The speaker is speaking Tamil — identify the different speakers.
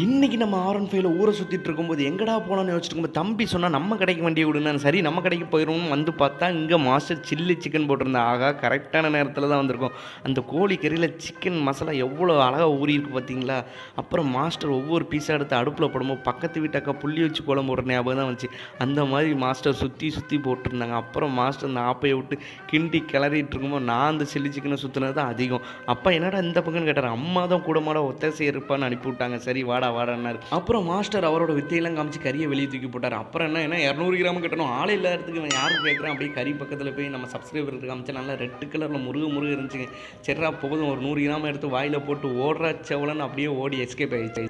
Speaker 1: இன்னைக்கு நம்ம R15ல ஊர சுத்திட்டு இருக்கும்போது, எங்கடா போலான்னு யோசிச்சுட்டு இருக்கும்போது, தம்பி சொன்னா நம்ம கடைக்கு வண்டிய விடுன்னாரு. சரி நம்ம கடைக்கு போயிருவோம்னு வந்து பார்த்தா, இங்க மாஸ்டர் சில்லி சிக்கன் போட்டிருந்தான். ஆகா! கரெக்ட்டான நேரத்தில தான் வந்திருக்கோம். அந்த கோழி கறியில சிக்கன் மசாலா எவ்வளோ அழகா ஊறியிருக்கு பார்த்தீங்களா? அப்புறம் மாஸ்டர் ஒவ்வொரு பீஸா எடுத்து அடுப்புல போடும்போது, பக்கத்து வீட்டு அக்கா புளி வச்சு குழம்பு போடுற ஞாபகம் தான் வந்துச்சு. அந்த மாதிரி மாஸ்டர் சுத்தி சுத்தி போட்டிருந்தாங்க. அப்புறம் மாஸ்டர் அந்த ஆப்பைய விட்டு கிண்டி கிளறிட்டு இருக்கும்போது, நான் அந்த சில்லி சிக்கன சுத்துனது தான் அதிகம். அப்பா என்னடா இந்த பக்கம்ன்னு கேட்டாரு. அம்மா தான் கூட மாட ஒத்தாசை இருப்பான்னு அனுப்பிவிட்டாங்க. சரி வாடா வாடான்னாரு. அப்புறம் மாஸ்டர் அவரோட வித்தையெல்லாம் காமிச்சு கறியை வெளியே தூக்கி போட்டார். அப்புறம் என்ன 200 கிராம் கட்டணும். ஆள் இல்லாததுக்கு இவன் யாருக்கு கேட்குறான். அப்படியே கறி பக்கத்தில் போய் நம்ம சப்ஸ்கிரைபருக்கு காமிச்சா நல்லா ரெட் கலரில் முருக இருந்துச்சுங்க. சரிடா போதும் ஒரு 100 கிராம் எடுத்து வாயில் போட்டு ஓடுறா செவலன்னு அப்படியே ஓடி எஸ்கேப் ஆயிடுச்சு.